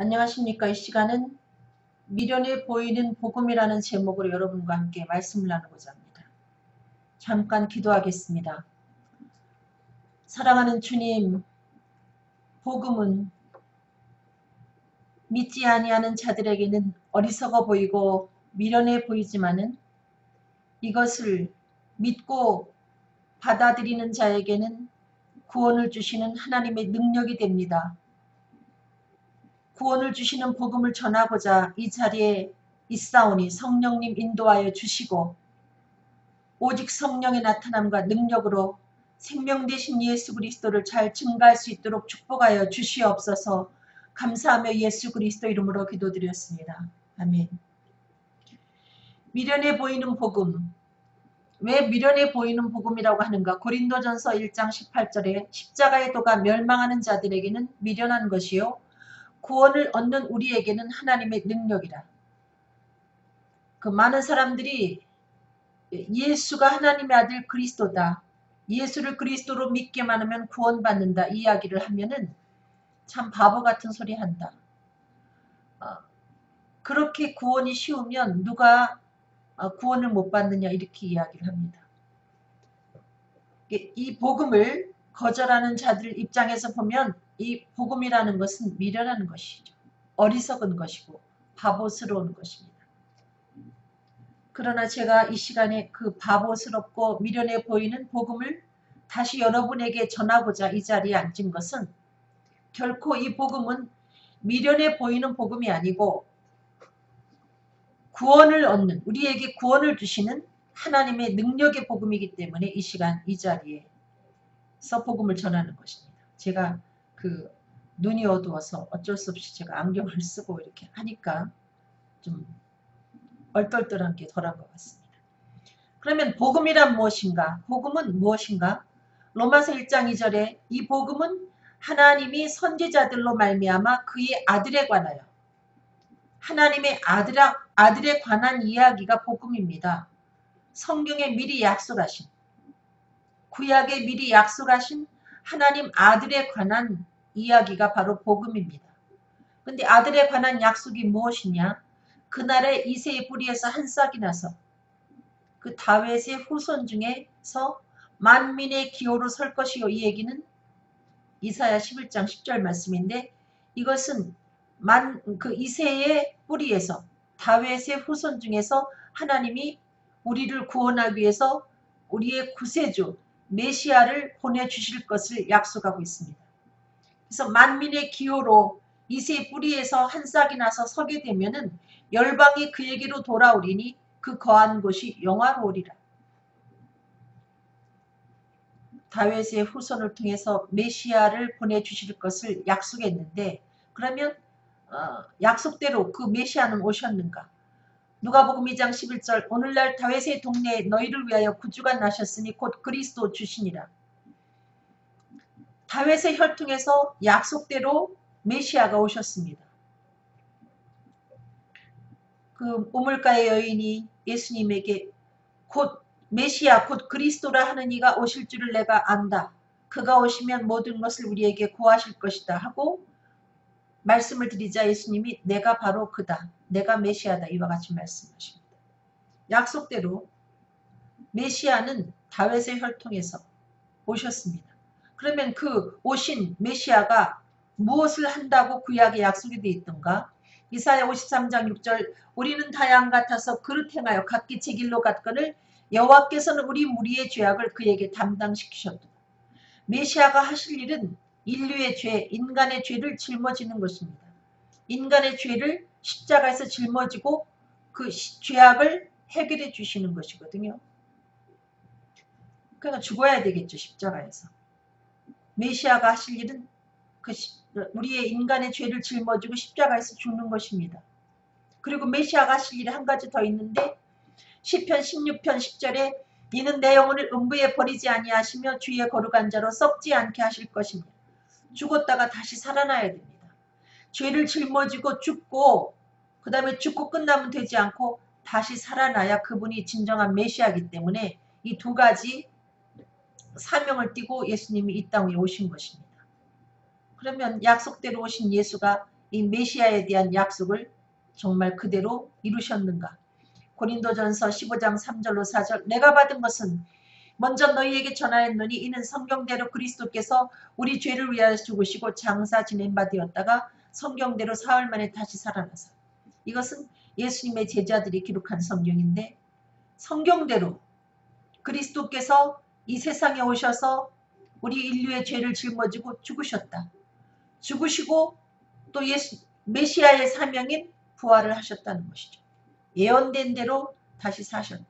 안녕하십니까. 이 시간은 미련해 보이는 복음이라는 제목으로 여러분과 함께 말씀을 나누고자 합니다. 잠깐 기도하겠습니다. 사랑하는 주님, 복음은 믿지 아니하는 자들에게는 어리석어 보이고 미련해 보이지만은 이것을 믿고 받아들이는 자에게는 구원을 주시는 하나님의 능력이 됩니다. 구원을 주시는 복음을 전하고자 이 자리에 있사오니 성령님 인도하여 주시고 오직 성령의 나타남과 능력으로 생명 되신 예수 그리스도를 잘 증가할 수 있도록 축복하여 주시옵소서. 감사하며 예수 그리스도 이름으로 기도드렸습니다. 아멘. 미련해 보이는 복음. 왜 미련해 보이는 복음이라고 하는가? 고린도전서 1장 18절에 십자가의 도가 멸망하는 자들에게는 미련한 것이요 구원을 얻는 우리에게는 하나님의 능력이라. 그 많은 사람들이 예수가 하나님의 아들 그리스도다. 예수를 그리스도로 믿기만 하면 구원받는다. 이 이야기를 하면은 참 바보 같은 소리 한다. 그렇게 구원이 쉬우면 누가 구원을 못 받느냐 이렇게 이야기를 합니다. 이 복음을 거절하는 자들 입장에서 보면 이 복음이라는 것은 미련한 것이죠. 어리석은 것이고 바보스러운 것입니다. 그러나 제가 이 시간에 그 바보스럽고 미련해 보이는 복음을 다시 여러분에게 전하고자 이 자리에 앉은 것은 결코 이 복음은 미련해 보이는 복음이 아니고 구원을 얻는 우리에게 구원을 주시는 하나님의 능력의 복음이기 때문에 이 시간 이 자리에서 복음을 전하는 것입니다. 제가 그 눈이 어두워서 어쩔 수 없이 제가 안경을 쓰고 이렇게 하니까 좀 얼떨떨한 게 덜한 것 같습니다. 그러면 복음이란 무엇인가? 복음은 무엇인가? 로마서 1장 2절에 이 복음은 하나님이 선지자들로 말미암아 그의 아들에 관하여 하나님의 아들에 관한 이야기가 복음입니다. 성경에 미리 약속하신 구약에 미리 약속하신 하나님 아들에 관한 이야기가 바로 복음입니다. 근데 아들에 관한 약속이 무엇이냐? 그날에 이새의 뿌리에서 한 싹이 나서 그 다윗의 후손 중에서 만민의 기호로 설 것이요. 이 얘기는 이사야 11장 10절 말씀인데 이것은 그 이새의 뿌리에서 다윗의 후손 중에서 하나님이 우리를 구원하기 위해서 우리의 구세주 메시아를 보내주실 것을 약속하고 있습니다. 그래서 만민의 기호로 이새의 뿌리에서 한 싹이 나서 서게 되면은 열방이 그에게로 돌아오리니 그 거한 곳이 영화로우리라. 다윗의 후손을 통해서 메시아를 보내주실 것을 약속했는데 그러면 약속대로 그 메시아는 오셨는가? 누가복음 2장 11절 오늘날 다윗의 동네에 너희를 위하여 구주가 나셨으니 곧 그리스도 주시니라. 다윗의 혈통에서 약속대로 메시아가 오셨습니다. 그 우물가의 여인이 예수님에게 곧 메시아 곧 그리스도라 하는 이가 오실 줄을 내가 안다. 그가 오시면 모든 것을 우리에게 구하실 것이다 하고 말씀을 드리자 예수님이 내가 바로 그다. 내가 메시아다. 이와 같이 말씀하십니다. 약속대로 메시아는 다윗의 혈통에서 오셨습니다. 그러면 그 오신 메시아가 무엇을 한다고 구약에 약속이 되어 있던가? 이사야 53장 6절 우리는 다 양 같아서 그릇 행하여 각기 제 길로 갔거늘 여호와께서는 우리 무리의 죄악을 그에게 담당시키셨다. 메시아가 하실 일은 인류의 죄, 인간의 죄를 짊어지는 것입니다. 인간의 죄를 십자가에서 짊어지고 그 죄악을 해결해 주시는 것이거든요. 그러니까 죽어야 되겠죠. 십자가에서. 메시아가 하실 일은 우리의 인간의 죄를 짊어지고 십자가에서 죽는 것입니다. 그리고 메시아가 하실 일이 한 가지 더 있는데 시편 16편 10절에 이는 내 영혼을 음부에 버리지 아니하시며 주의 거룩한 자로 썩지 않게 하실 것입니다. 죽었다가 다시 살아나야 됩니다. 죄를 짊어지고 죽고 그 다음에 죽고 끝나면 되지 않고 다시 살아나야 그분이 진정한 메시아이기 때문에 이 두 가지 사명을 띠고 예수님이 이 땅에 오신 것입니다. 그러면 약속대로 오신 예수가 이 메시아에 대한 약속을 정말 그대로 이루셨는가? 고린도전서 15장 3절로 4절 내가 받은 것은 먼저 너희에게 전하였노니 이는 성경대로 그리스도께서 우리 죄를 위하여 죽으시고 장사 지낸 바 되었다가 성경대로 사흘 만에 다시 살아나사. 이것은 예수님의 제자들이 기록한 성경인데 성경대로 그리스도께서 이 세상에 오셔서 우리 인류의 죄를 짊어지고 죽으셨다. 죽으시고 또 메시아의 사명인 부활을 하셨다는 것이죠. 예언된 대로 다시 사셨다.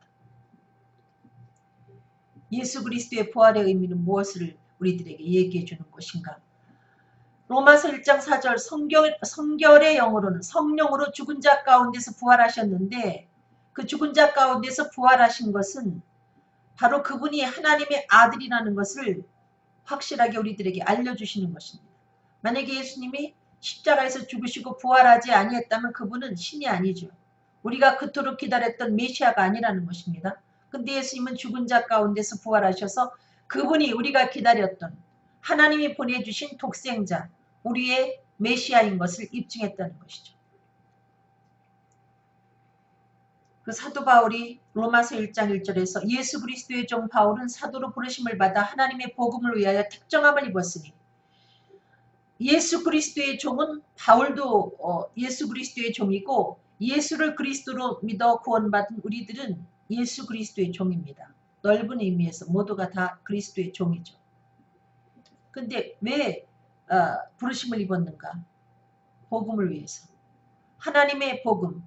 예수 그리스도의 부활의 의미는 무엇을 우리들에게 얘기해 주는 것인가? 로마서 1장 4절 성결의 영으로는 성령으로 죽은 자 가운데서 부활하셨는데 그 죽은 자 가운데서 부활하신 것은 바로 그분이 하나님의 아들이라는 것을 확실하게 우리들에게 알려주시는 것입니다. 만약에 예수님이 십자가에서 죽으시고 부활하지 아니했다면 그분은 신이 아니죠. 우리가 그토록 기다렸던 메시아가 아니라는 것입니다. 근데 예수님은 죽은 자 가운데서 부활하셔서 그분이 우리가 기다렸던 하나님이 보내주신 독생자, 우리의 메시아인 것을 입증했다는 것이죠. 그 사도 바울이 로마서 1장 1절에서 예수 그리스도의 종 바울은 사도로 부르심을 받아 하나님의 복음을 위하여 특정함을 입었으니 예수 그리스도의 종은 바울도 예수 그리스도의 종이고 예수를 그리스도로 믿어 구원받은 우리들은 예수 그리스도의 종입니다. 넓은 의미에서 모두가 다 그리스도의 종이죠. 근데 왜 부르심을 입었는가? 복음을 위해서. 하나님의 복음.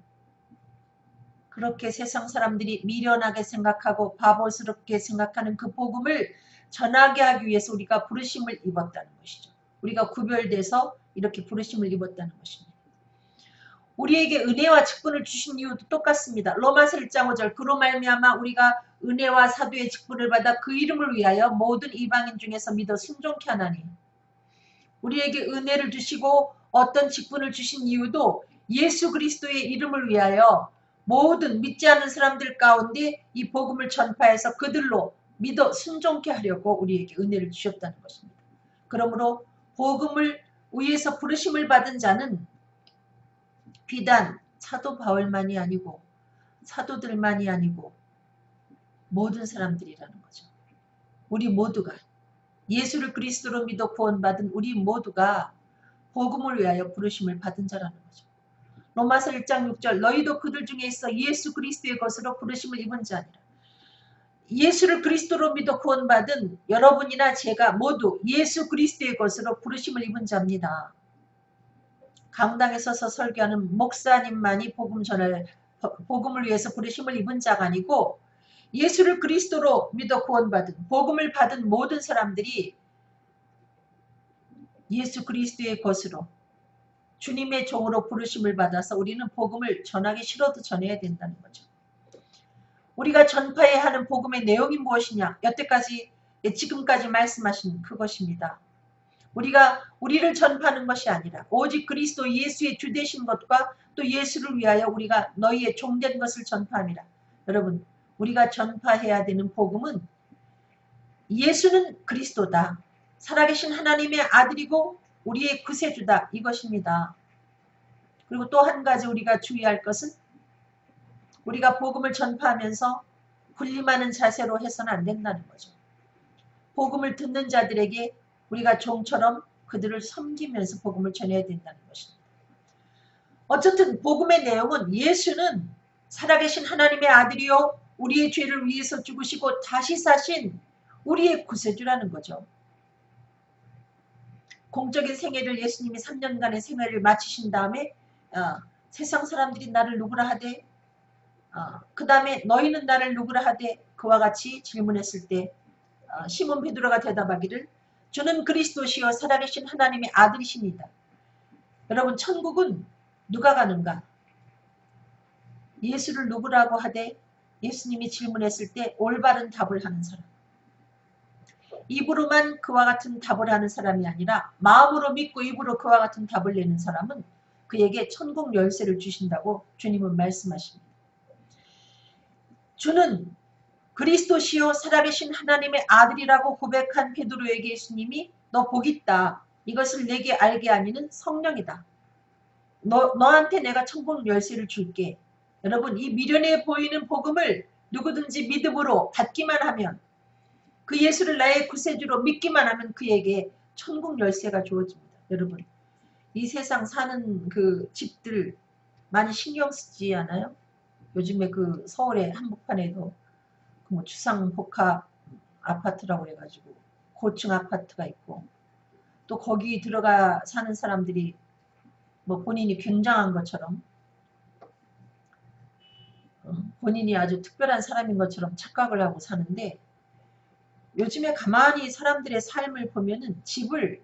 그렇게 세상 사람들이 미련하게 생각하고 바보스럽게 생각하는 그 복음을 전하게 하기 위해서 우리가 부르심을 입었다는 것이죠. 우리가 구별돼서 이렇게 부르심을 입었다는 것입니다. 우리에게 은혜와 직분을 주신 이유도 똑같습니다. 로마서 1장 5절 그로 말미암아 우리가 은혜와 사도의 직분을 받아 그 이름을 위하여 모든 이방인 중에서 믿어 순종케 하나니. 우리에게 은혜를 주시고 어떤 직분을 주신 이유도 예수 그리스도의 이름을 위하여 모든 믿지 않는 사람들 가운데 이 복음을 전파해서 그들로 믿어 순종케 하려고 우리에게 은혜를 주셨다는 것입니다. 그러므로 복음을 위해서 부르심을 받은 자는 비단 사도 바울만이 아니고 사도들만이 아니고 모든 사람들이라는 거죠. 우리 모두가 예수를 그리스도로 믿어 구원받은 우리 모두가 복음을 위하여 부르심을 받은 자라는 거죠. 로마서 1장 6절 너희도 그들 중에 있어 예수 그리스도의 것으로 부르심을 입은 자니라. 예수를 그리스도로 믿어 구원받은 여러분이나 제가 모두 예수 그리스도의 것으로 부르심을 입은 자입니다. 강당에 서서 설교하는 목사님만이 복음을 위해서 부르심을 입은 자가 아니고 예수를 그리스도로 믿어 구원받은 복음을 받은 모든 사람들이 예수 그리스도의 것으로 주님의 종으로 부르심을 받아서 우리는 복음을 전하기 싫어도 전해야 된다는 거죠. 우리가 전파해야 하는 복음의 내용이 무엇이냐? 여태까지 지금까지 말씀하신 그것입니다. 우리가 우리를 전파하는 것이 아니라 오직 그리스도 예수의 주 되신 것과 또 예수를 위하여 우리가 너희의 종된 것을 전파함이라. 여러분 우리가 전파해야 되는 복음은 예수는 그리스도다. 살아계신 하나님의 아들이고 우리의 구세주다. 이것입니다. 그리고 또 한 가지 우리가 주의할 것은 우리가 복음을 전파하면서 군림하는 자세로 해서는 안 된다는 거죠. 복음을 듣는 자들에게 우리가 종처럼 그들을 섬기면서 복음을 전해야 된다는 것입니다. 어쨌든 복음의 내용은 예수는 살아계신 하나님의 아들이요 우리의 죄를 위해서 죽으시고 다시 사신 우리의 구세주라는 거죠. 공적인 생애를 예수님이 3년간의 생애를 마치신 다음에 세상 사람들이 나를 누구라 하되 그 다음에 너희는 나를 누구라 하되 그와 같이 질문했을 때 시몬 베드로가 대답하기를 주는 그리스도시요 살아계신 하나님의 아들이십니다. 여러분 천국은 누가 가는가? 예수를 누구라고 하되 예수님이 질문했을 때 올바른 답을 하는 사람. 입으로만 그와 같은 답을 하는 사람이 아니라 마음으로 믿고 입으로 그와 같은 답을 내는 사람은 그에게 천국 열쇠를 주신다고 주님은 말씀하십니다. 주는 그리스도시요 살아계신 하나님의 아들이라고 고백한 베드로에게 예수님이 너 복 있다. 이것을 내게 알게 하니는 성령이다. 너한테 내가 천국 열쇠를 줄게. 여러분, 이 미련해 보이는 복음을 누구든지 믿음으로 받기만 하면, 그 예수를 나의 구세주로 믿기만 하면 그에게 천국 열쇠가 주어집니다. 여러분, 이 세상 사는 그 집들 많이 신경 쓰지 않아요? 요즘에 그 서울의 한복판에도 뭐 주상복합 아파트라고 해가지고 고층 아파트가 있고, 또 거기 들어가 사는 사람들이 뭐 본인이 굉장한 것처럼, 본인이 아주 특별한 사람인 것처럼 착각을 하고 사는데, 요즘에 가만히 사람들의 삶을 보면은 집을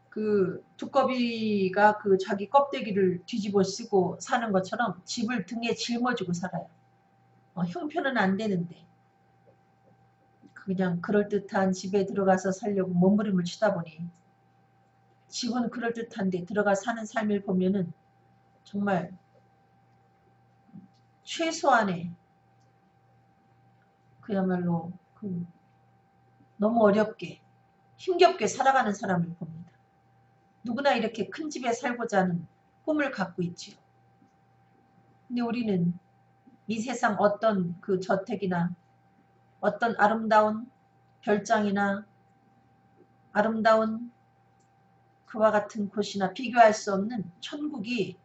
그 두꺼비가 그 자기 껍데기를 뒤집어 쓰고 사는 것처럼 집을 등에 짊어지고 살아요. 형편은 안 되는데 그냥 그럴듯한 집에 들어가서 살려고 몸부림을 치다 보니, 집은 그럴듯한데 들어가 사는 삶을 보면은 정말 최소한의, 그야말로 너무 어렵게 힘겹게 살아가는 사람을 봅니다. 누구나 이렇게 큰 집에 살고자 하는 꿈을 갖고 있지요. 근데 우리는 이 세상 어떤 그 저택이나 어떤 아름다운 별장이나 아름다운 그와 같은 곳이나 비교할 수 없는 천국이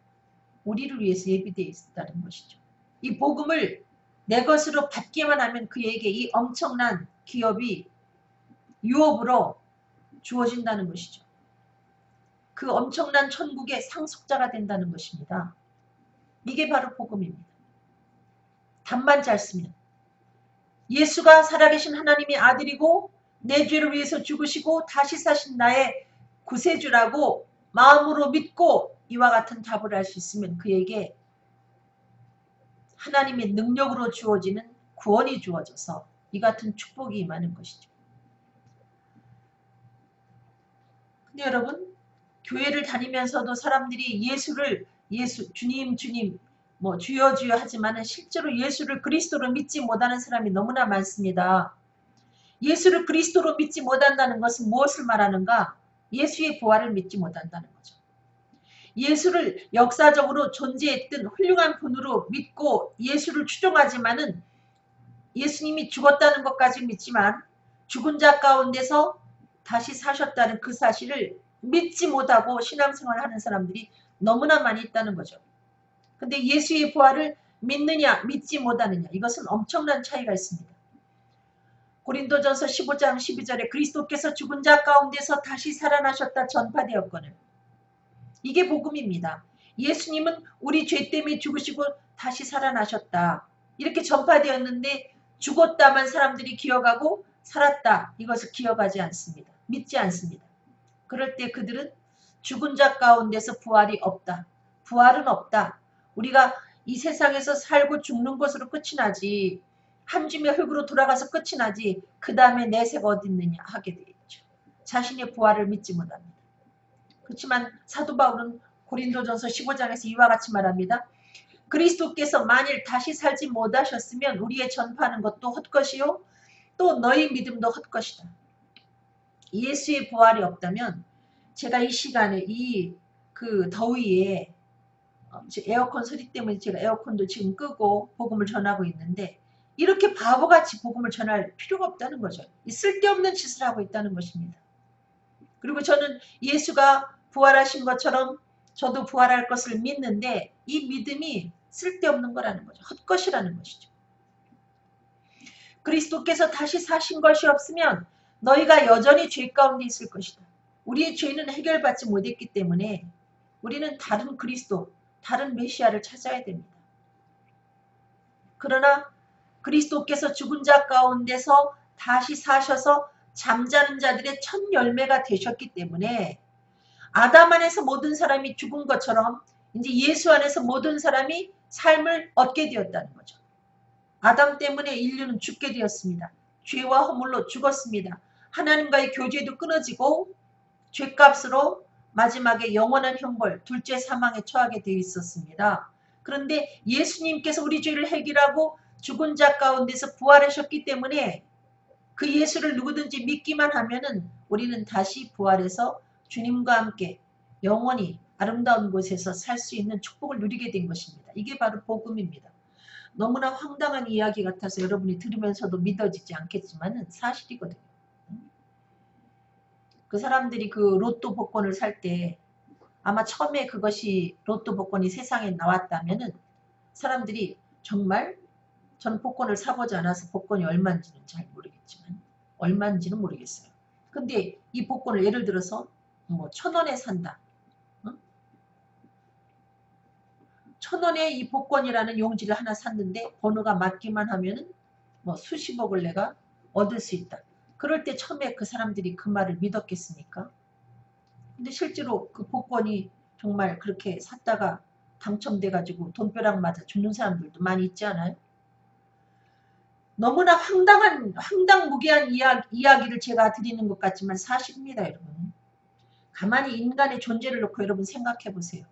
우리를 위해서 예비되어 있다는 것이죠. 이 복음을 내 것으로 받기만 하면 그에게 이 엄청난 기업이 유업으로 주어진다는 것이죠. 그 엄청난 천국의 상속자가 된다는 것입니다. 이게 바로 복음입니다. 답만 잘 쓰면, 예수가 살아계신 하나님의 아들이고 내 죄를 위해서 죽으시고 다시 사신 나의 구세주라고 마음으로 믿고 이와 같은 답을 할 수 있으면 그에게 하나님의 능력으로 주어지는 구원이 주어져서 이 같은 축복이 임하는 것이죠. 근데 여러분, 교회를 다니면서도 사람들이 주님 뭐 주여 주여 하지만은 실제로 예수를 그리스도로 믿지 못하는 사람이 너무나 많습니다. 예수를 그리스도로 믿지 못한다는 것은 무엇을 말하는가? 예수의 부활을 믿지 못한다는 거죠. 예수를 역사적으로 존재했던 훌륭한 분으로 믿고 예수를 추종하지만은 예수님이 죽었다는 것까지 믿지만 죽은 자 가운데서 다시 사셨다는 그 사실을 믿지 못하고 신앙생활을 하는 사람들이 너무나 많이 있다는 거죠. 근데 예수의 부활을 믿느냐 믿지 못하느냐, 이것은 엄청난 차이가 있습니다. 고린도전서 15장 12절에 그리스도께서 죽은 자 가운데서 다시 살아나셨다 전파되었거늘, 이게 복음입니다. 예수님은 우리 죄 때문에 죽으시고 다시 살아나셨다, 이렇게 전파되었는데 죽었다만 사람들이 기억하고 살았다, 이것을 기억하지 않습니다. 믿지 않습니다. 그럴 때 그들은 죽은 자 가운데서 부활이 없다, 부활은 없다, 우리가 이 세상에서 살고 죽는 것으로 끝이 나지, 한 줌의 흙으로 돌아가서 끝이 나지 그 다음에 내세가 어디 있느냐 하게 되겠죠. 자신의 부활을 믿지 못합니다. 그렇지만 사도 바울은 고린도전서 15장에서 이와 같이 말합니다. 그리스도께서 만일 다시 살지 못하셨으면 우리의 전파하는 것도 헛것이요 또 너희 믿음도 헛것이다. 예수의 부활이 없다면, 제가 이 시간에 이 그 더위에 에어컨 소리 때문에 제가 에어컨도 지금 끄고 복음을 전하고 있는데, 이렇게 바보같이 복음을 전할 필요가 없다는 거죠. 쓸데없는 짓을 하고 있다는 것입니다. 그리고 저는 예수가 부활하신 것처럼 저도 부활할 것을 믿는데 이 믿음이 쓸데없는 거라는 거죠. 헛것이라는 것이죠. 그리스도께서 다시 사신 것이 없으면 너희가 여전히 죄 가운데 있을 것이다. 우리의 죄는 해결받지 못했기 때문에 우리는 다른 그리스도, 다른 메시아를 찾아야 됩니다. 그러나 그리스도께서 죽은 자 가운데서 다시 사셔서 잠자는 자들의 첫 열매가 되셨기 때문에 아담 안에서 모든 사람이 죽은 것처럼 이제 예수 안에서 모든 사람이 삶을 얻게 되었다는 거죠. 아담 때문에 인류는 죽게 되었습니다. 죄와 허물로 죽었습니다. 하나님과의 교제도 끊어지고 죄값으로 마지막에 영원한 형벌, 둘째 사망에 처하게 되어 있었습니다. 그런데 예수님께서 우리 죄를 해결하고 죽은 자 가운데서 부활하셨기 때문에 그 예수를 누구든지 믿기만 하면은 우리는 다시 부활해서 주님과 함께 영원히 아름다운 곳에서 살 수 있는 축복을 누리게 된 것입니다. 이게 바로 복음입니다. 너무나 황당한 이야기 같아서 여러분이 들으면서도 믿어지지 않겠지만 사실이거든요. 그 사람들이 그 로또 복권을 살 때 아마 처음에 그것이 로또 복권이 세상에 나왔다면은 사람들이 정말 저는 복권을 사보지 않아서 복권이 얼마인지는 잘 모르겠지만 얼마인지는 모르겠어요. 근데 이 복권을 예를 들어서 뭐 1,000원에 산다. 1,000원에 이 복권이라는 용지를 하나 샀는데 번호가 맞기만 하면은 뭐 수십억을 내가 얻을 수 있다. 그럴 때 처음에 그 사람들이 그 말을 믿었겠습니까? 근데 실제로 그 복권이 정말 그렇게 샀다가 당첨돼가지고 돈벼락 맞아 죽는 사람들도 많이 있지 않아요? 너무나 황당무계한 이야기를 제가 드리는 것 같지만 사실입니다, 여러분. 가만히 인간의 존재를 놓고 여러분 생각해 보세요.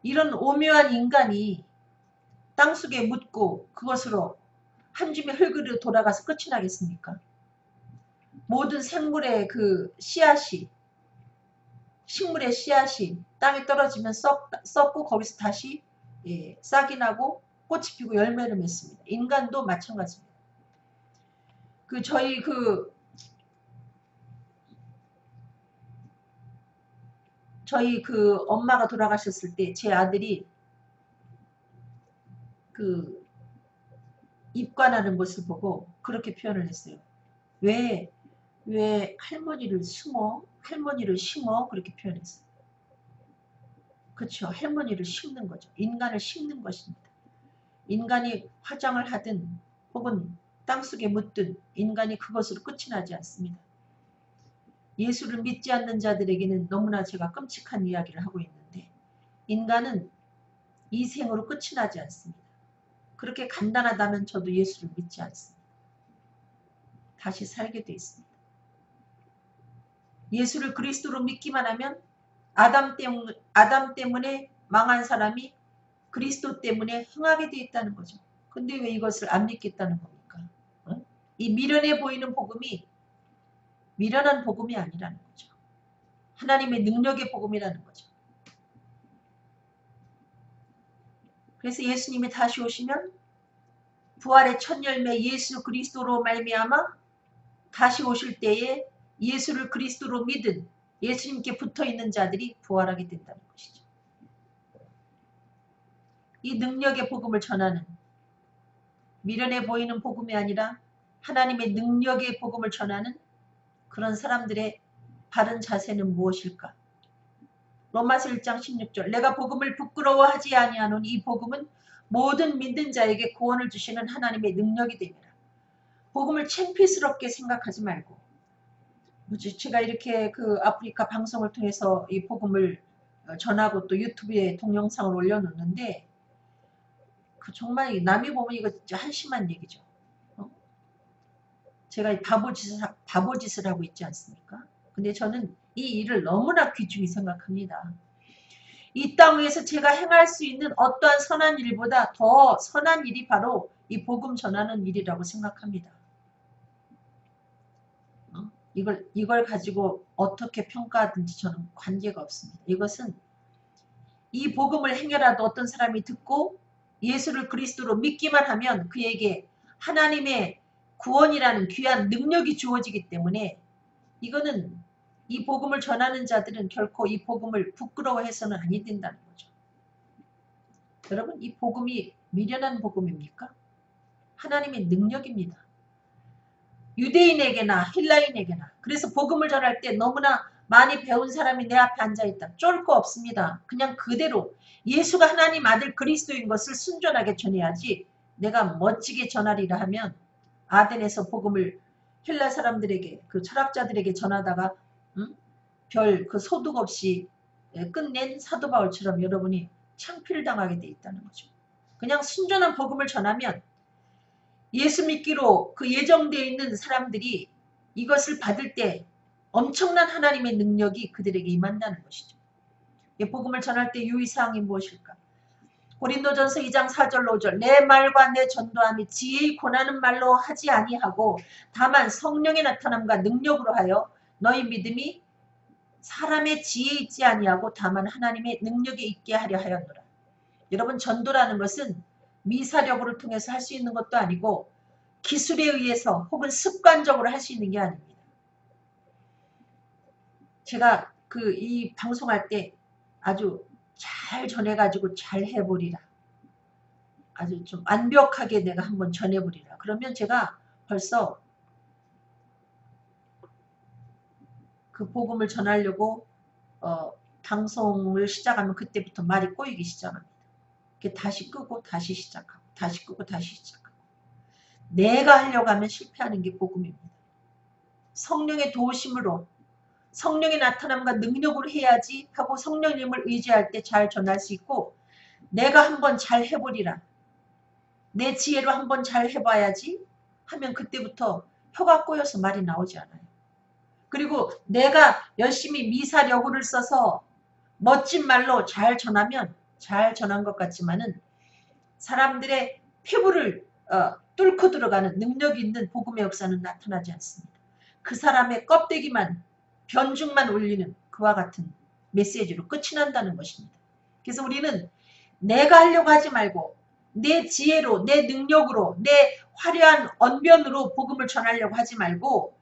이런 오묘한 인간이 땅속에 묻고 그것으로 한 줌의 흙으로 돌아가서 끝이 나겠습니까? 모든 생물의 그 씨앗이 식물의 씨앗이 땅에 떨어지면 썩고 거기서 다시 싹이 나고 꽃이 피고 열매를 맺습니다. 인간도 마찬가지입니다. 저희 그 엄마가 돌아가셨을 때 제 아들이 그 입관하는 모습을 보고 그렇게 표현을 했어요. 왜 할머니를 심어 그렇게 표현했어요. 그렇죠. 할머니를 심는 거죠. 인간을 심는 것입니다. 인간이 화장을 하든 혹은 땅속에 묻든 인간이 그것으로 끝이 나지 않습니다. 예수를 믿지 않는 자들에게는 너무나 제가 끔찍한 이야기를 하고 있는데 인간은 이 생으로 끝이 나지 않습니다. 그렇게 간단하다면 저도 예수를 믿지 않습니다. 다시 살게 돼 있습니다. 예수를 그리스도로 믿기만 하면 아담 때문에 망한 사람이 그리스도 때문에 흥하게 돼 있다는 거죠. 근데 왜 이것을 안 믿겠다는 겁니까? 이 미련해 보이는 복음이 미련한 복음이 아니라는 거죠. 하나님의 능력의 복음이라는 거죠. 그래서 예수님이 다시 오시면 부활의 첫 열매 예수 그리스도로 말미암아 다시 오실 때에 예수를 그리스도로 믿은 예수님께 붙어있는 자들이 부활하게 된다는 것이죠. 이 능력의 복음을 전하는 미련해 보이는 복음이 아니라 하나님의 능력의 복음을 전하는 그런 사람들의 바른 자세는 무엇일까? 로마서 1장 16절 내가 복음을 부끄러워하지 아니하노니 이 복음은 모든 믿는 자에게 구원을 주시는 하나님의 능력이 됩니다. 복음을 창피스럽게 생각하지 말고 제가 이렇게 그 아프리카 방송을 통해서 이 복음을 전하고 또 유튜브에 동영상을 올려놓는데 그 정말 남이 보면 이거 진짜 한심한 얘기죠. 제가 바보짓을 하고 있지 않습니까? 근데 저는 이 일을 너무나 귀중히 생각합니다. 이 땅 위에서 제가 행할 수 있는 어떠한 선한 일보다 더 선한 일이 바로 이 복음 전하는 일이라고 생각합니다. 이걸 가지고 어떻게 평가하든지 저는 관계가 없습니다. 이것은 이 복음을 행여라도 어떤 사람이 듣고 예수를 그리스도로 믿기만 하면 그에게 하나님의 구원이라는 귀한 능력이 주어지기 때문에 이거는 이 복음을 전하는 자들은 결코 이 복음을 부끄러워해서는 아니 된다는 거죠. 여러분 이 복음이 미련한 복음입니까? 하나님의 능력입니다. 유대인에게나 헬라인에게나 그래서 복음을 전할 때 너무나 많이 배운 사람이 내 앞에 앉아있다. 쫄 거 없습니다. 그냥 그대로 예수가 하나님 아들 그리스도인 것을 순전하게 전해야지 내가 멋지게 전하리라 하면 아덴에서 복음을 헬라 사람들에게 그 철학자들에게 전하다가 별 그 소득 없이 끝낸 사도 바울처럼 여러분이 창피를 당하게 돼 있다는 거죠. 그냥 순전한 복음을 전하면 예수 믿기로 그 예정되어 있는 사람들이 이것을 받을 때 엄청난 하나님의 능력이 그들에게 임한다는 것이죠. 이 복음을 전할 때 유의사항이 무엇일까? 고린도전서 2장 4절 5절 내 말과 내 전도함이 지혜의 권하는 말로 하지 아니하고 다만 성령의 나타남과 능력으로 하여 너희 믿음이 사람의 지혜에 있지 아니하고 다만 하나님의 능력에 있게 하려 하였노라. 여러분, 전도라는 것은 미사력을 통해서 할 수 있는 것도 아니고 기술에 의해서 혹은 습관적으로 할 수 있는 게 아닙니다. 제가 이 방송할 때 아주 잘 전해가지고 잘 해보리라. 아주 좀 완벽하게 내가 한번 전해보리라. 그러면 제가 벌써 그 복음을 전하려고 방송을 시작하면 그때부터 말이 꼬이기 시작합니다. 다시 끄고 다시 시작하고 다시 끄고 다시 시작하고 내가 하려고 하면 실패하는 게 복음입니다. 성령의 도우심으로 성령의 나타남과 능력으로 해야지 하고 성령님을 의지할 때 잘 전할 수 있고 내가 한번 잘 해보리라. 내 지혜로 한번 잘 해봐야지 하면 그때부터 혀가 꼬여서 말이 나오지 않아요. 그리고 내가 열심히 미사여구를 써서 멋진 말로 잘 전하면 잘 전한 것 같지만은 사람들의 피부를 뚫고 들어가는 능력 있는 복음의 역사는 나타나지 않습니다. 그 사람의 껍데기만 변죽만 올리는 그와 같은 메시지로 끝이 난다는 것입니다. 그래서 우리는 내가 하려고 하지 말고 내 지혜로 내 능력으로 내 화려한 언변으로 복음을 전하려고 하지 말고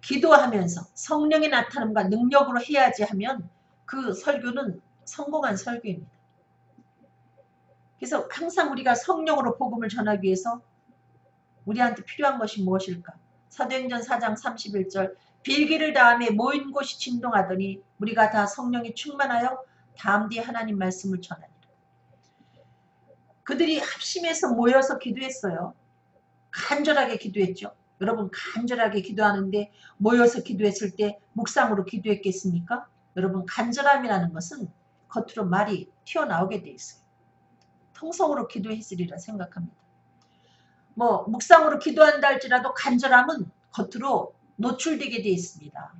기도하면서 성령의 나타남과 능력으로 해야지 하면 그 설교는 성공한 설교입니다. 그래서 항상 우리가 성령으로 복음을 전하기 위해서 우리한테 필요한 것이 무엇일까? 사도행전 4장 31절 빌기를 다음에 모인 곳이 진동하더니 우리가 다 성령이 충만하여 담대히 하나님 말씀을 전하니라. 그들이 합심해서 모여서 기도했어요. 간절하게 기도했죠. 여러분, 간절하게 기도하는데 모여서 기도했을 때 묵상으로 기도했겠습니까? 여러분, 간절함이라는 것은 겉으로 말이 튀어나오게 돼 있어요. 통성으로 기도했으리라 생각합니다. 묵상으로 기도한다 할지라도 간절함은 겉으로 노출되게 돼 있습니다.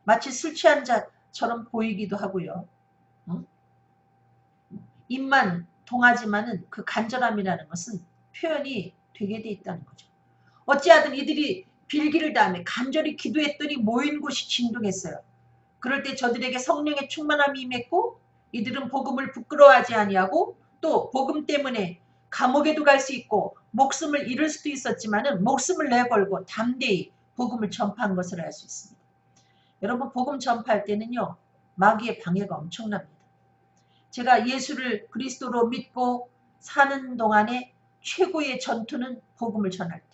마치 술 취한 자처럼 보이기도 하고요. 입만 동하지만은 그 간절함이라는 것은 표현이 되게 돼 있다는 거죠. 어찌하든 이들이 빌기를 다음에 간절히 기도했더니 모인 곳이 진동했어요. 그럴 때 저들에게 성령의 충만함이 임했고 이들은 복음을 부끄러워하지 아니하고 또 복음 때문에 감옥에도 갈 수 있고 목숨을 잃을 수도 있었지만은 목숨을 내걸고 담대히 복음을 전파한 것을 알 수 있습니다. 여러분, 복음 전파할 때는요, 마귀의 방해가 엄청납니다. 제가 예수를 그리스도로 믿고 사는 동안에 최고의 전투는 복음을 전할 때.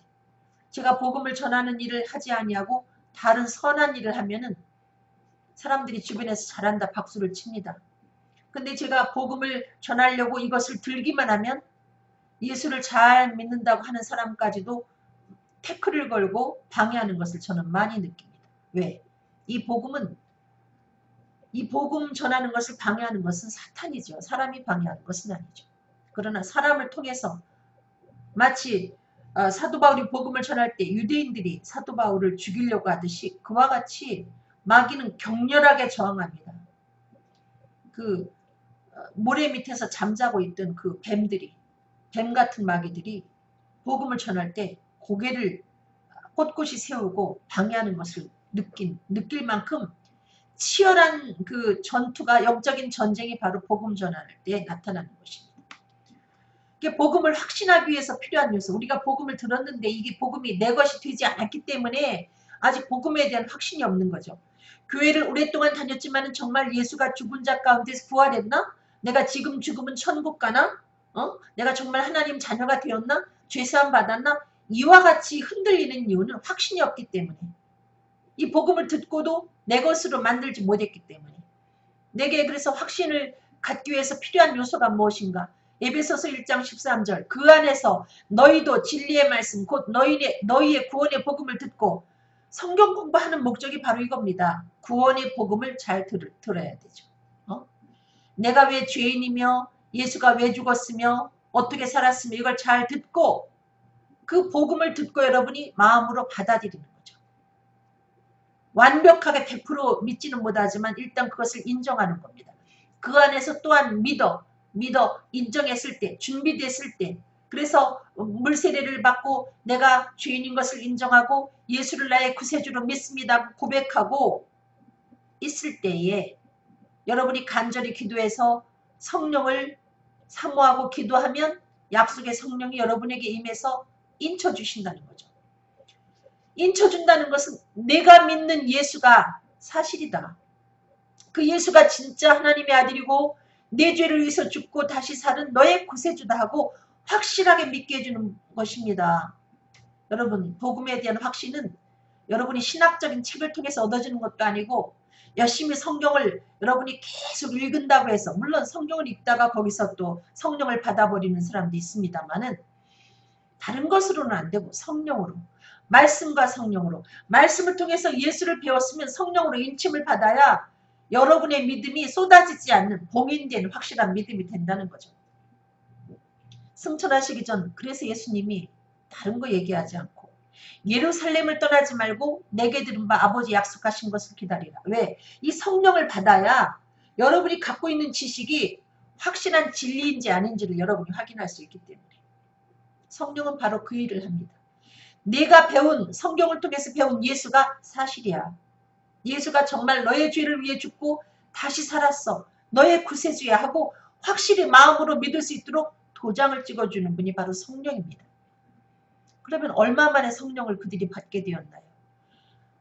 제가 복음을 전하는 일을 하지 아니하고 다른 선한 일을 하면은 사람들이 주변에서 잘한다 박수를 칩니다. 근데 제가 복음을 전하려고 이것을 들기만 하면 예수를 잘 믿는다고 하는 사람까지도 태클을 걸고 방해하는 것을 저는 많이 느낍니다. 왜? 이 복음 전하는 것을 방해하는 것은 사탄이죠. 사람이 방해하는 것은 아니죠. 그러나 사람을 통해서 마치 사도 바울이 복음을 전할 때 유대인들이 사도 바울을 죽이려고 하듯이 그와 같이 마귀는 격렬하게 저항합니다. 모래 밑에서 잠자고 있던 그 뱀 같은 마귀들이 복음을 전할 때 고개를 꼿꼿이 세우고 방해하는 것을 느낄 만큼 치열한 그 전투가 영적인 전쟁이 바로 복음 전할 때 나타나는 것입니다. 이게 복음을 확신하기 위해서 필요한 요소. 우리가 복음을 들었는데 이게 복음이 내 것이 되지 않았기 때문에 아직 복음에 대한 확신이 없는 거죠. 교회를 오랫동안 다녔지만 정말 예수가 죽은 자 가운데서 부활했나? 내가 지금 죽으면 천국 가나? 내가 정말 하나님 자녀가 되었나? 죄사함 받았나? 이와 같이 흔들리는 이유는 확신이 없기 때문에 이 복음을 듣고도 내 것으로 만들지 못했기 때문에 내게 그래서 확신을 갖기 위해서 필요한 요소가 무엇인가? 에베소서 1장 13절 그 안에서 너희도 진리의 말씀 곧 너희의 구원의 복음을 듣고 성경 공부하는 목적이 바로 이겁니다. 구원의 복음을 잘 들어야 되죠. 내가 왜 죄인이며 예수가 왜 죽었으며 어떻게 살았으며 이걸 잘 듣고 그 복음을 듣고 여러분이 마음으로 받아들이는 거죠. 완벽하게 100% 믿지는 못하지만 일단 그것을 인정하는 겁니다. 그 안에서 또한 믿어 인정했을 때 준비됐을 때 그래서 물세례를 받고 내가 죄인인 것을 인정하고 예수를 나의 구세주로 믿습니다 고백하고 있을 때에 여러분이 간절히 기도해서 성령을 사모하고 기도하면 약속의 성령이 여러분에게 임해서 인쳐주신다는 거죠. 인쳐준다는 것은 내가 믿는 예수가 사실이다. 그 예수가 진짜 하나님의 아들이고 내 죄를 위해서 죽고 다시 사는 너의 구세주다 하고 확실하게 믿게 해주는 것입니다. 여러분, 복음에 대한 확신은 여러분이 신학적인 책을 통해서 얻어지는 것도 아니고 열심히 성경을 여러분이 계속 읽은다고 해서, 물론 성경을 읽다가 거기서 또 성령을 받아버리는 사람도 있습니다만은 다른 것으로는 안 되고 성령으로, 말씀과 성령으로, 말씀을 통해서 예수를 배웠으면 성령으로 인침을 받아야 여러분의 믿음이 쏟아지지 않는 봉인된 확실한 믿음이 된다는 거죠. 승천하시기 전 그래서 예수님이 다른 거 얘기하지 않고 예루살렘을 떠나지 말고 내게 들은 바 아버지 약속하신 것을 기다리라. 왜? 이 성령을 받아야 여러분이 갖고 있는 지식이 확실한 진리인지 아닌지를 여러분이 확인할 수 있기 때문에 성령은 바로 그 일을 합니다. 내가 배운, 성경을 통해서 배운 예수가 사실이야. 예수가 정말 너의 죄를 위해 죽고 다시 살았어. 너의 구세주야 하고 확실히 마음으로 믿을 수 있도록 도장을 찍어주는 분이 바로 성령입니다. 그러면 얼마 만에 성령을 그들이 받게 되었나요?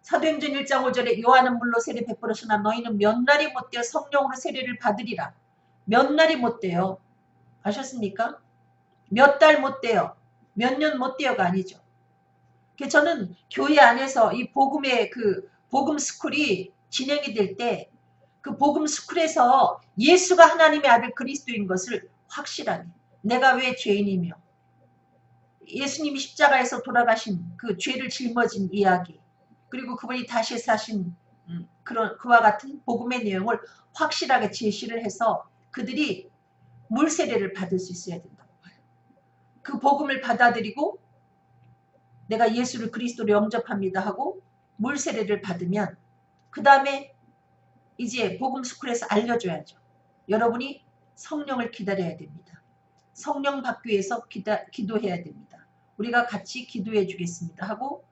사도행전 1장 5절에 요한은 물로 세례 베풀었으나 너희는 몇 날이 못되어 성령으로 세례를 받으리라. 몇 날이 못돼요. 아셨습니까? 몇 달 못돼요. 몇 년 못돼요가 아니죠. 저는 교회 안에서 이 복음의 그 복음 스쿨이 진행이 될 때 그 복음 스쿨에서 예수가 하나님의 아들 그리스도인 것을 확실하게, 내가 왜 죄인이며 예수님이 십자가에서 돌아가신 그 죄를 짊어진 이야기, 그리고 그분이 다시 사신 그와 같은 복음의 내용을 확실하게 제시를 해서 그들이 물세례를 받을 수 있어야 된다고 봐요. 그 복음을 받아들이고 내가 예수를 그리스도로 영접합니다 하고 물세례를 받으면 그 다음에 이제 복음스쿨에서 알려줘야죠. 여러분이 성령을 기다려야 됩니다. 성령 받기 위해서 기도해야 됩니다. 우리가 같이 기도해 주겠습니다 하고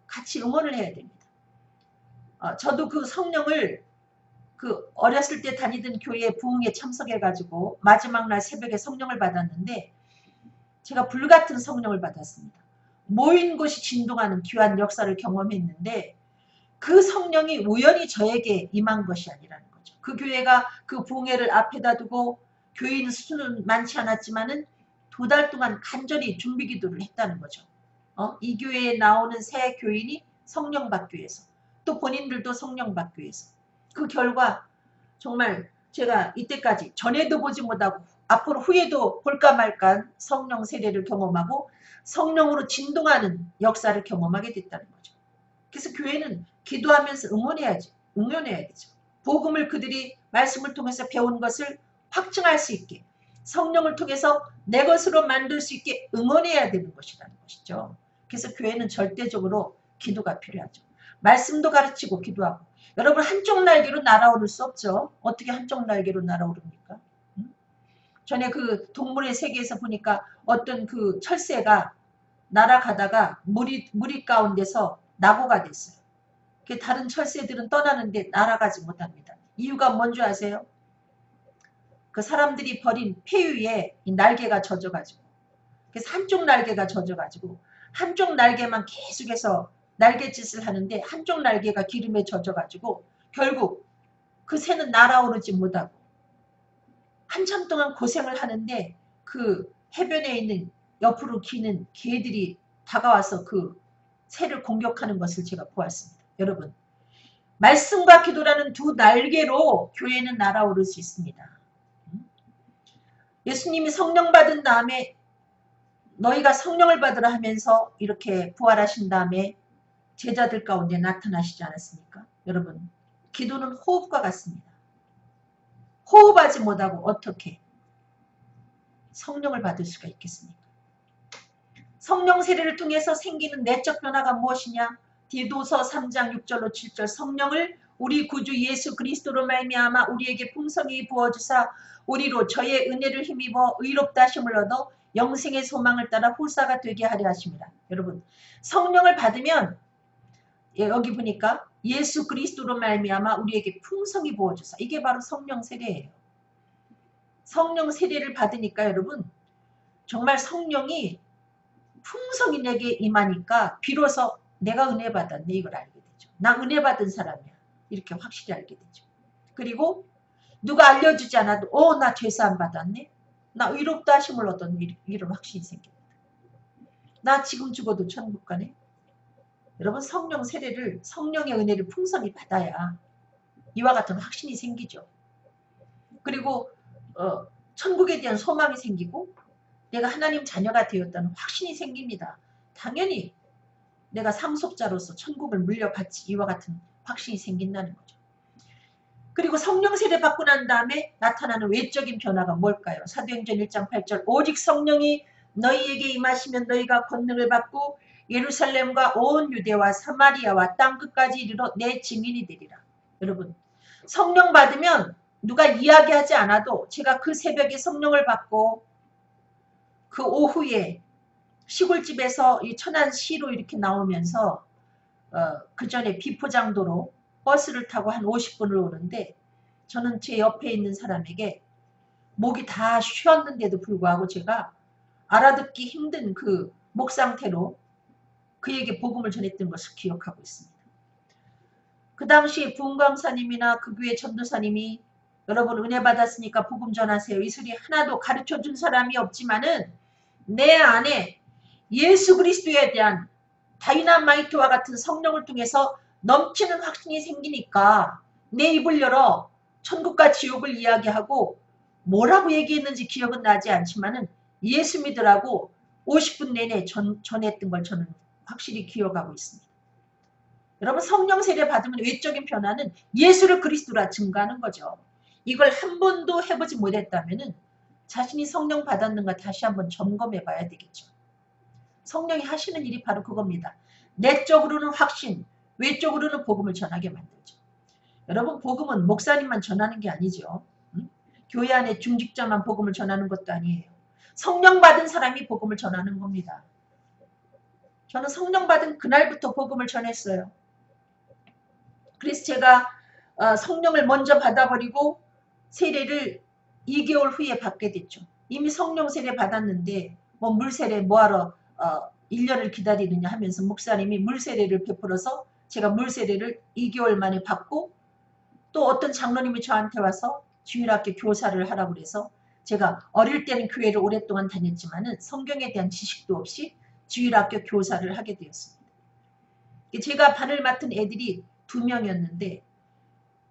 같이 응원을 해야 됩니다. 저도 그 성령을 그 어렸을 때 다니던 교회 부흥에 참석해가지고 마지막 날 새벽에 성령을 받았는데 제가 불같은 성령을 받았습니다. 모인 곳이 진동하는 귀한 역사를 경험했는데 그 성령이 우연히 저에게 임한 것이 아니라는 거죠. 그 교회가 그 부흥회를 앞에다 두고 교인 수는 많지 않았지만은 2달 동안 간절히 준비 기도를 했다는 거죠. 이 교회에 나오는 새 교인이 성령 받기 위해서, 또 본인들도 성령 받기 위해서. 그 결과 정말 제가 이때까지 전에도 보지 못하고 앞으로 후에도 볼까 말까 성령 세례를 경험하고 성령으로 진동하는 역사를 경험하게 됐다는 거죠. 그래서 교회는 기도하면서 응원해야 되죠. 복음을 그들이 말씀을 통해서 배운 것을 확증할 수 있게, 성령을 통해서 내 것으로 만들 수 있게 응원해야 되는 것이라는 것이죠. 그래서 교회는 절대적으로 기도가 필요하죠. 말씀도 가르치고 기도하고. 여러분, 한쪽 날개로 날아오를 수 없죠. 어떻게 한쪽 날개로 날아오릅니까? 전에 그 동물의 세계에서 보니까 어떤 그 철새가 날아가다가 무리 가운데서 낙오가 됐어요. 다른 철새들은 떠나는데 날아가지 못합니다. 이유가 뭔지 아세요? 그 사람들이 버린 폐유에 이 날개가 젖어가지고, 그래서 한쪽 날개가 젖어가지고 한쪽 날개만 계속해서 날갯짓을 하는데 한쪽 날개가 기름에 젖어가지고 결국 그 새는 날아오르지 못하고 한참 동안 고생을 하는데 그 해변에 있는 옆으로 기는 개들이 다가와서 그 새를 공격하는 것을 제가 보았습니다. 여러분, 말씀과 기도라는 두 날개로 교회는 날아오를 수 있습니다. 예수님이 성령 받은 다음에 너희가 성령을 받으라 하면서 이렇게 부활하신 다음에 제자들 가운데 나타나시지 않았습니까? 여러분, 기도는 호흡과 같습니다. 호흡하지 못하고 어떻게 성령을 받을 수가 있겠습니까? 성령 세례를 통해서 생기는 내적 변화가 무엇이냐? 디도서 3장 6절로 7절 성령을 우리 구주 예수 그리스도로 말미암아 우리에게 풍성히 부어주사 우리로 저의 은혜를 힘입어 의롭다 하심을 얻어 영생의 소망을 따라 후사가 되게 하려 하십니다. 여러분, 성령을 받으면 여기 보니까 예수 그리스도로 말미암아 우리에게 풍성히 부어주사. 이게 바로 성령 세례예요. 성령 세례를 받으니까 여러분 정말 성령이 풍성히 내게 임하니까 비로소 내가 은혜 받았네 이걸 알게 되죠. 나 은혜 받은 사람이야. 이렇게 확실히 알게 되죠. 그리고 누가 알려주지 않아도 나 죄사함 받았네. 나 의롭다 하심을 얻었네. 이런 확신이 생깁니다. 나 지금 죽어도 천국 가네. 여러분 성령 세례를 성령의 은혜를 풍성히 받아야 이와 같은 확신이 생기죠. 그리고 천국에 대한 소망이 생기고 내가 하나님 자녀가 되었다는 확신이 생깁니다. 당연히 내가 상속자로서 천국을 물려받지 이와 같은 확신이 생긴다는 거죠. 그리고 성령 세례 받고 난 다음에 나타나는 외적인 변화가 뭘까요? 사도행전 1장 8절 오직 성령이 너희에게 임하시면 너희가 권능을 받고 예루살렘과 온 유대와 사마리아와 땅끝까지 이르러 내 증인이 되리라. 여러분 성령 받으면 누가 이야기하지 않아도 제가 그 새벽에 성령을 받고 그 오후에 시골집에서 이 천안시로 이렇게 나오면서 그 전에 비포장도로 버스를 타고 한 50분을 오는데 저는 제 옆에 있는 사람에게 목이 다 쉬었는데도 불구하고 제가 알아듣기 힘든 그 목 상태로 그에게 복음을 전했던 것을 기억하고 있습니다. 그 당시 부흥강사님이나 그 교회 전도사님이 여러분 은혜 받았으니까 복음 전하세요. 이 소리 하나도 가르쳐준 사람이 없지만은 내 안에 예수 그리스도에 대한 다이나마이트와 같은 성령을 통해서 넘치는 확신이 생기니까 내 입을 열어 천국과 지옥을 이야기하고 뭐라고 얘기했는지 기억은 나지 않지만은 예수 믿으라고 50분 내내 전했던 걸 저는 확실히 기억하고 있습니다. 여러분 성령 세례 받으면 외적인 변화는 예수를 그리스도라 증가하는 거죠. 이걸 한 번도 해보지 못했다면 자신이 성령 받았는가 다시 한번 점검해 봐야 되겠죠. 성령이 하시는 일이 바로 그겁니다. 내적으로는 확신, 외적으로는 복음을 전하게 만들죠. 여러분 복음은 목사님만 전하는 게 아니죠. 교회 안에 중직자만 복음을 전하는 것도 아니에요. 성령 받은 사람이 복음을 전하는 겁니다. 저는 성령 받은 그날부터 복음을 전했어요. 그래서 제가 성령을 먼저 받아버리고 세례를 2개월 후에 받게 됐죠. 이미 성령 세례 받았는데 뭐 물세례 뭐하러 1년을 기다리느냐 하면서 목사님이 물세례를 베풀어서 제가 물세례를 2개월 만에 받고 또 어떤 장로님이 저한테 와서 주일학교 교사를 하라고 그래서 제가 어릴 때는 교회를 오랫동안 다녔지만은 성경에 대한 지식도 없이 주일학교 교사를 하게 되었습니다. 제가 반을 맡은 애들이 2명이었는데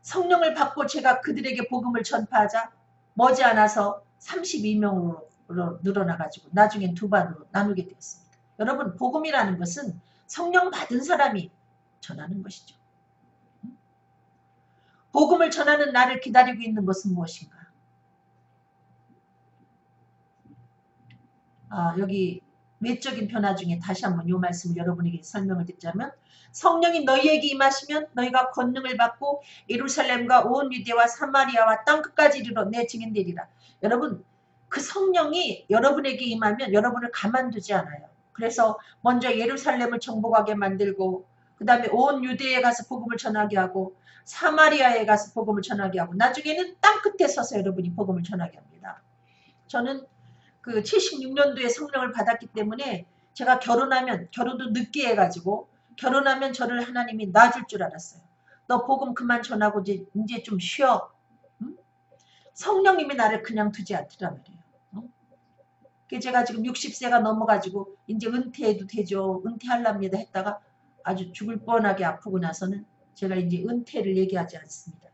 성령을 받고 제가 그들에게 복음을 전파하자 머지않아서 32명으로 늘어나가지고 나중엔 2반으로 나누게 되었습니다. 여러분 복음이라는 것은 성령 받은 사람이 전하는 것이죠. 복음을 전하는 나를 기다리고 있는 것은 무엇인가? 여기 외적인 변화 중에 다시 한번 이 말씀을 여러분에게 설명을 드리자면 성령이 너희에게 임하시면 너희가 권능을 받고 예루살렘과 온 유대와 사마리아와 땅끝까지 이르러 내 증인 되리라. 여러분 그 성령이 여러분에게 임하면 여러분을 가만두지 않아요. 그래서 먼저 예루살렘을 정복하게 만들고 그 다음에 온 유대에 가서 복음을 전하게 하고 사마리아에 가서 복음을 전하게 하고 나중에는 땅끝에 서서 여러분이 복음을 전하게 합니다. 저는 그 76년도에 성령을 받았기 때문에 제가 결혼도 늦게 해가지고 결혼하면 저를 하나님이 놔줄 줄 알았어요. 너 복음 그만 전하고 이제 좀 쉬어. 응? 성령님이 나를 그냥 두지 않더란 말이에요. 응? 제가 지금 60세가 넘어가지고 이제 은퇴해도 되죠. 은퇴하랍니다 했다가 아주 죽을 뻔하게 아프고 나서는 제가 이제 은퇴를 얘기하지 않습니다.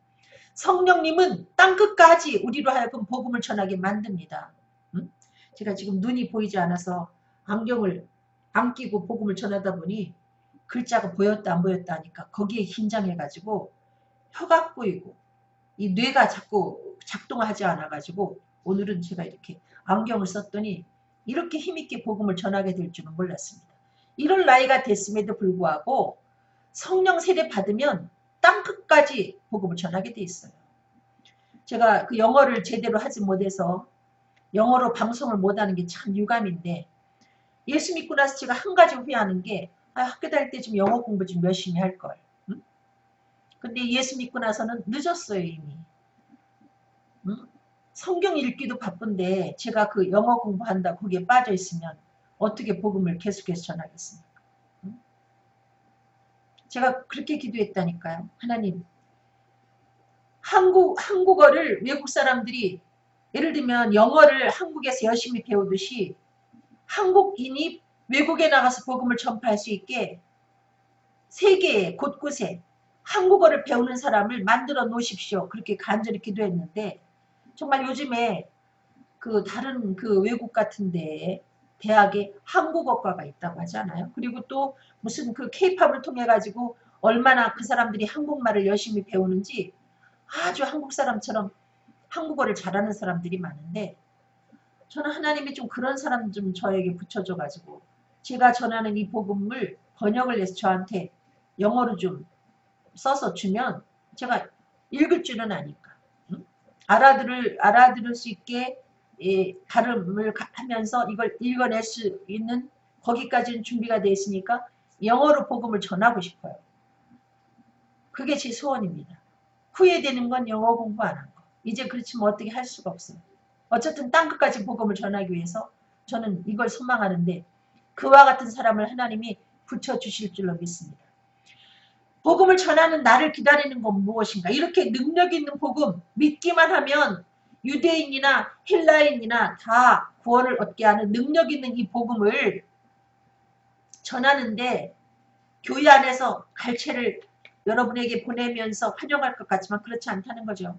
성령님은 땅끝까지 우리로 하여금 복음을 전하게 만듭니다. 응? 제가 지금 눈이 보이지 않아서 안경을 안 끼고 복음을 전하다 보니 글자가 보였다 안 보였다 하니까 거기에 긴장해가지고 혀가 꼬이고 이 뇌가 자꾸 작동하지 않아가지고 오늘은 제가 이렇게 안경을 썼더니 이렇게 힘있게 복음을 전하게 될 줄은 몰랐습니다. 이런 나이가 됐음에도 불구하고 성령 세례 받으면 땅끝까지 복음을 전하게 돼 있어요. 제가 그 영어를 제대로 하지 못해서 영어로 방송을 못하는 게 참 유감인데 예수 믿고 나서 제가 한 가지 후회하는 게 학교 다닐 때 좀 영어 공부 좀 열심히 할걸. 응? 근데 예수 믿고 나서는 늦었어요 이미. 응? 성경 읽기도 바쁜데 제가 그 영어 공부한다 거기에 빠져 있으면 어떻게 복음을 계속해서 전하겠습니까? 응? 제가 그렇게 기도했다니까요. 하나님, 한국어를 외국 사람들이 예를 들면 영어를 한국에서 열심히 배우듯이 한국인이 외국에 나가서 복음을 전파할 수 있게 세계 곳곳에 한국어를 배우는 사람을 만들어 놓으십시오. 그렇게 간절히 기도했는데 정말 요즘에 그 다른 그 외국 같은 데에 대학에 한국어과가 있다고 하잖아요. 그리고 또 무슨 그 케이팝을 통해 가지고 얼마나 그 사람들이 한국말을 열심히 배우는지 아주 한국 사람처럼 한국어를 잘하는 사람들이 많은데 저는 하나님이 좀 그런 사람 좀 저에게 붙여줘 가지고 제가 전하는 이 복음을 번역을 해서 저한테 영어로 좀 써서 주면 제가 읽을 줄은 아니까 응? 알아들을 수 있게 발음을 하면서 이걸 읽어낼 수 있는 거기까지는 준비가 되어 있으니까 영어로 복음을 전하고 싶어요. 그게 제 소원입니다. 후회되는 건 영어 공부 안 한 거. 이제 그렇지만 어떻게 할 수가 없어요. 어쨌든 땅끝까지 복음을 전하기 위해서 저는 이걸 소망하는데 그와 같은 사람을 하나님이 붙여주실 줄로 믿습니다. 복음을 전하는 나를 기다리는 건 무엇인가? 이렇게 능력 있는 복음 믿기만 하면 유대인이나 헬라인이나 다 구원을 얻게 하는 능력 있는 이 복음을 전하는데 교회 안에서 갈채를 여러분에게 보내면서 환영할 것 같지만 그렇지 않다는 거죠.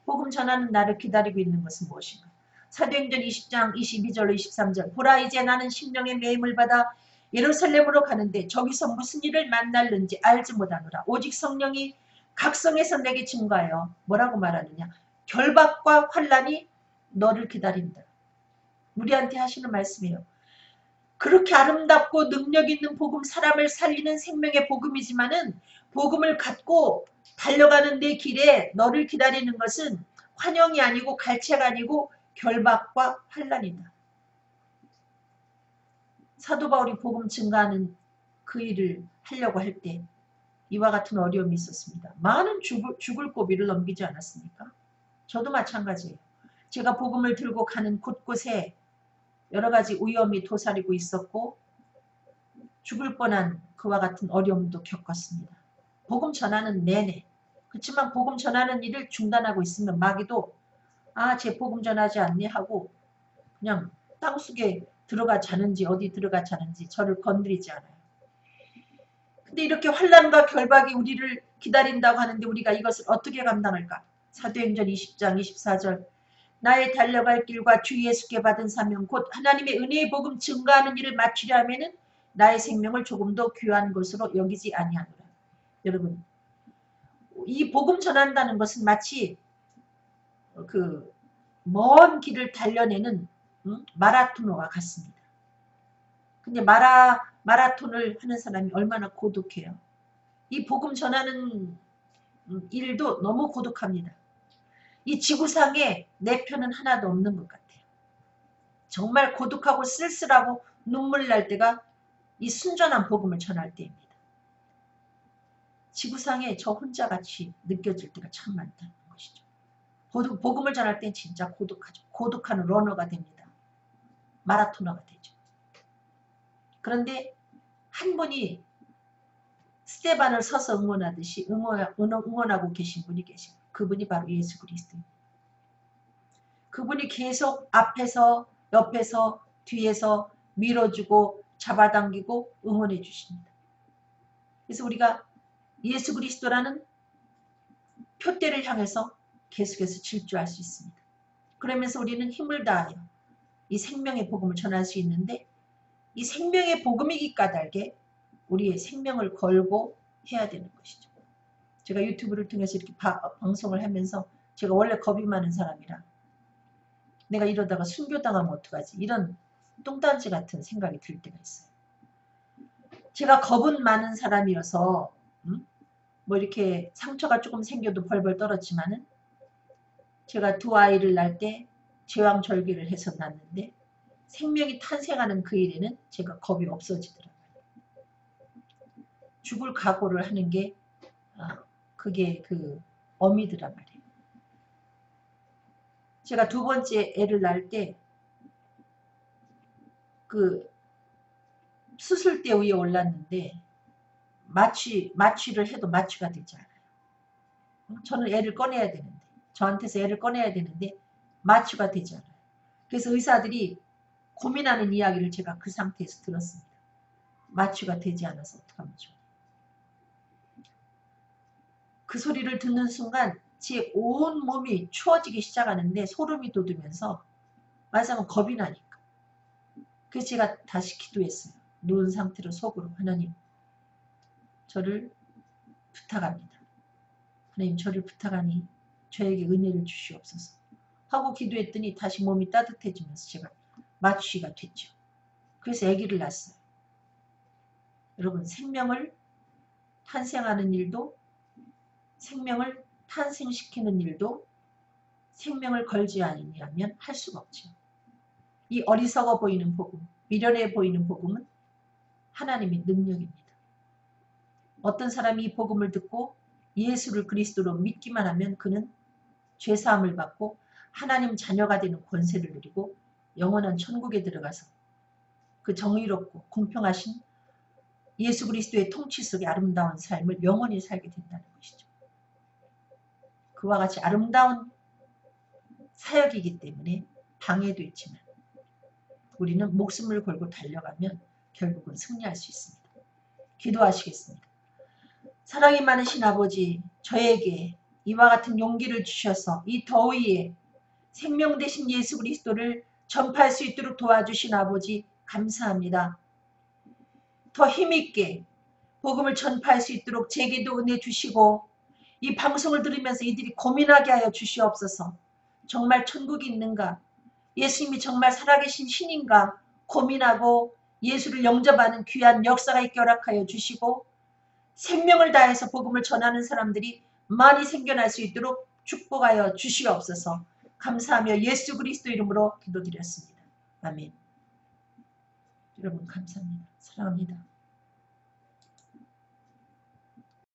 복음 전하는 나를 기다리고 있는 것은 무엇인가? 사도행전 20장 22절로 23절 보라 이제 나는 심령의 매임을 받아 예루살렘으로 가는데 저기서 무슨 일을 만날는지 알지 못하노라. 오직 성령이 각성해서 내게 증거하여 뭐라고 말하느냐. 결박과 환난이 너를 기다린다. 우리한테 하시는 말씀이에요. 그렇게 아름답고 능력 있는 복음, 사람을 살리는 생명의 복음이지만은 복음을 갖고 달려가는 내 길에 너를 기다리는 것은 환영이 아니고 갈채가 아니고 결박과 환난이다. 사도 바울이 복음 증가하는 그 일을 하려고 할 때 이와 같은 어려움이 있었습니다. 많은 죽을 고비를 넘기지 않았습니까? 저도 마찬가지예요. 제가 복음을 들고 가는 곳곳에 여러 가지 위험이 도사리고 있었고 죽을 뻔한 그와 같은 어려움도 겪었습니다. 복음 전하는 내내. 그렇지만 복음 전하는 일을 중단하고 있으면 마귀도 쟤 복음 전하지 않니 하고 그냥 땅속에 들어가 자는지 어디 들어가 자는지 저를 건드리지 않아요. 근데 이렇게 환난과 결박이 우리를 기다린다고 하는데 우리가 이것을 어떻게 감당할까? 사도행전 20장 24절 나의 달려갈 길과 주 예수께 받은 사명 곧 하나님의 은혜의 복음 증가하는 일을 마치려 하면은 나의 생명을 조금 더 귀한 것으로 여기지 아니하노라. 여러분 이 복음 전한다는 것은 마치 그 먼 길을 달려내는 마라토너와 같습니다. 근데 마라톤을 하는 사람이 얼마나 고독해요. 이 복음 전하는 일도 너무 고독합니다. 이 지구상에 내 편은 하나도 없는 것 같아요. 정말 고독하고 쓸쓸하고 눈물 날 때가 이 순전한 복음을 전할 때입니다. 지구상에 저 혼자같이 느껴질 때가 참 많다는 것이죠. 복음을 전할 땐 진짜 고독하죠. 고독한 러너가 됩니다. 마라토너가 되죠. 그런데 한 분이 스테반을 서서 응원하듯이 응원하고 계신 분이 계십니다. 그분이 바로 예수 그리스도입니다. 그분이 계속 앞에서 옆에서 뒤에서 밀어주고 잡아당기고 응원해 주십니다. 그래서 우리가 예수 그리스도라는 표대를 향해서 계속해서 질주할 수 있습니다. 그러면서 우리는 힘을 다하여 이 생명의 복음을 전할 수 있는데 이 생명의 복음이기 까닭에 우리의 생명을 걸고 해야 되는 것이죠. 제가 유튜브를 통해서 이렇게 방송을 하면서 제가 원래 겁이 많은 사람이라 내가 이러다가 순교당하면 어떡하지 이런 똥단지 같은 생각이 들 때가 있어요. 제가 겁은 많은 사람이어서 뭐 이렇게 상처가 조금 생겨도 벌벌 떨었지만은 제가 두 아이를 낳을 때 제왕절개를 해서 낳는데 생명이 탄생하는 그 일에는 제가 겁이 없어지더라고요. 죽을 각오를 하는 게 그게 그 어미더란 말이에요. 제가 두 번째 애를 낳을 때 그 수술대 위에 올랐는데 마취를 해도 마취가 되지 않아요. 저는 애를 꺼내야 되는데, 저한테서 애를 꺼내야 되는데 마취가 되지 않아요. 그래서 의사들이 고민하는 이야기를 제가 그 상태에서 들었습니다. 마취가 되지 않아서 어떡하면 좋아요. 그 소리를 듣는 순간 제 온 몸이 추워지기 시작하는데 소름이 돋으면서 말하자면 겁이 나니까. 그래서 제가 다시 기도했어요. 누운 상태로 속으로 하나님 저를 부탁합니다. 하나님 저를 부탁하니 저에게 은혜를 주시옵소서 하고 기도했더니 다시 몸이 따뜻해지면서 제가 마취가 됐죠. 그래서 아기를 낳았어요. 여러분 생명을 탄생하는 일도 생명을 탄생시키는 일도 생명을 걸지 아니하면 할 수가 없죠. 이 어리석어 보이는 복음, 미련해 보이는 복음은 하나님의 능력입니다. 어떤 사람이 이 복음을 듣고 예수를 그리스도로 믿기만 하면 그는 죄사함을 받고 하나님 자녀가 되는 권세를 누리고 영원한 천국에 들어가서 그 정의롭고 공평하신 예수 그리스도의 통치 속의 아름다운 삶을 영원히 살게 된다는 것이죠. 그와 같이 아름다운 사역이기 때문에 방해도 있지만 우리는 목숨을 걸고 달려가면 결국은 승리할 수 있습니다. 기도하시겠습니다. 사랑이 많으신 아버지, 저에게 이와 같은 용기를 주셔서 이 더위에 생명 되신 예수 그리스도를 전파할 수 있도록 도와주신 아버지 감사합니다. 더 힘있게 복음을 전파할 수 있도록 제게도 은혜 주시고 이 방송을 들으면서 이들이 고민하게 하여 주시옵소서. 정말 천국이 있는가? 예수님이 정말 살아계신 신인가? 고민하고 예수를 영접하는 귀한 역사가 있게 허락하여 주시고 생명을 다해서 복음을 전하는 사람들이 많이 생겨날 수 있도록 축복하여 주시옵소서. 감사하며 예수 그리스도 이름으로 기도드렸습니다. 아멘. 여러분 감사합니다. 사랑합니다.